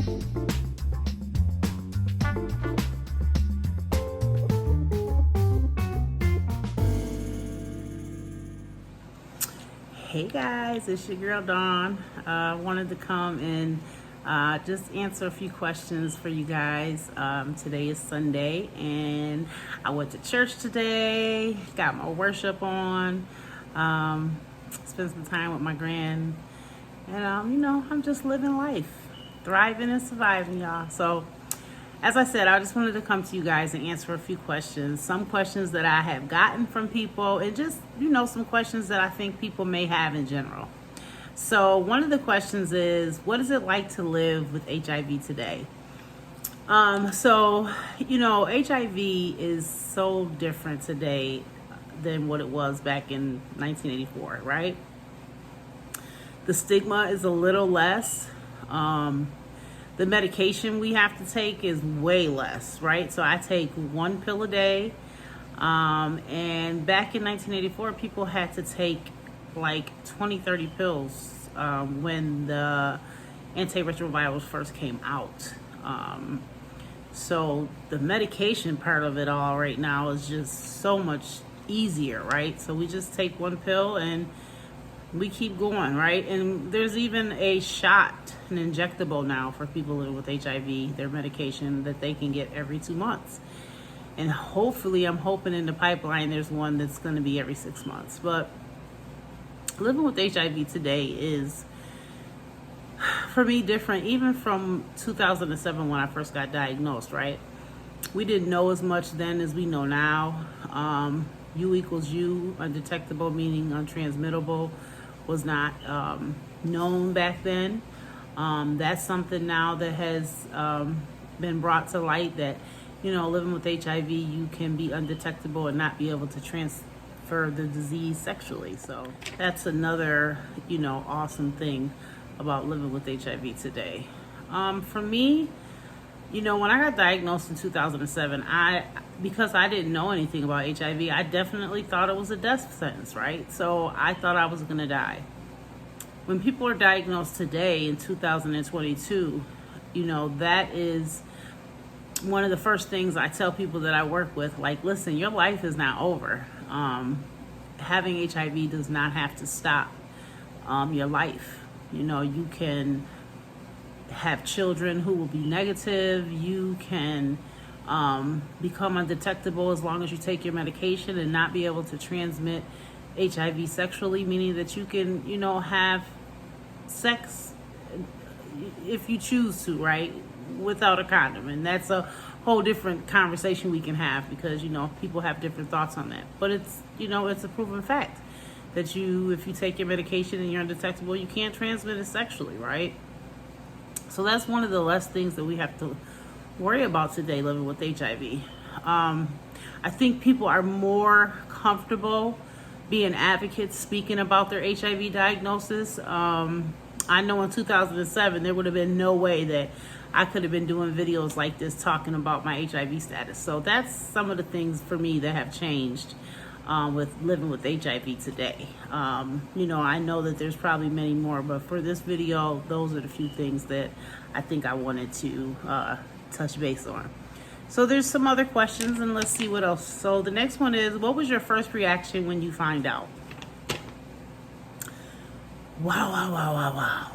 Hey guys, it's your girl Dawn. Wanted to come and just answer a few questions for you guys. Today is Sunday and I went to church today, got my worship on, spent some time with my grand, and I'm just living life, thriving and surviving, y'all. So as I said, I just wanted to come to you guys and answer a few questions. Some questions that I have gotten from people, and just, some questions that I think people may have in general. So one of the questions is, what is it like to live with HIV today? HIV is so different today than what it was back in 1984, right? The stigma is a little less. The medication we have to take is way less, right? So I take one pill a day. And back in 1984, people had to take like 20, 30 pills when the antiretrovirals first came out. So the medication part of it all right now is just so much easier, right? So we just take one pill and we keep going, right? And there's even a shot, an injectable now for people living with HIV, their medication that they can get every 2 months. And hopefully, I'm hoping in the pipeline there's one that's going to be every 6 months. But living with HIV today is, for me, different, even from 2007 when I first got diagnosed, right? We didn't know as much then as we know now. U equals U, undetectable, meaning untransmittable, was not known back then. That's something now that has been brought to light, that, living with HIV, you can be undetectable and not be able to transfer the disease sexually. So that's another, awesome thing about living with HIV today. For me, when I got diagnosed in 2007, because I didn't know anything about HIV, I definitely thought it was a death sentence, right? So I thought I was going to die. When people are diagnosed today in 2022, that is one of the first things I tell people that I work with, like, listen, your life is not over. Having HIV does not have to stop your life. You can have children who will be negative. You can become undetectable as long as you take your medication and not be able to transmit HIV sexually, meaning that you can, have sex if you choose to, right, without a condom. And that's a whole different conversation we can have, because, people have different thoughts on that. But it's, it's a proven fact that if you take your medication and you're undetectable, you can't transmit it sexually, right? So that's one of the less things that we have to worry about today living with HIV. I think people are more comfortable being advocates, speaking about their HIV diagnosis. I know in 2007, there would have been no way that I could have been doing videos like this talking about my HIV status. So that's some of the things for me that have changed with living with HIV today. I know that there's probably many more, but for this video, those are the few things that I think I wanted to touch base on. So there's some other questions, and let's see what else. So the next one is, what was your first reaction when you find out? Wow.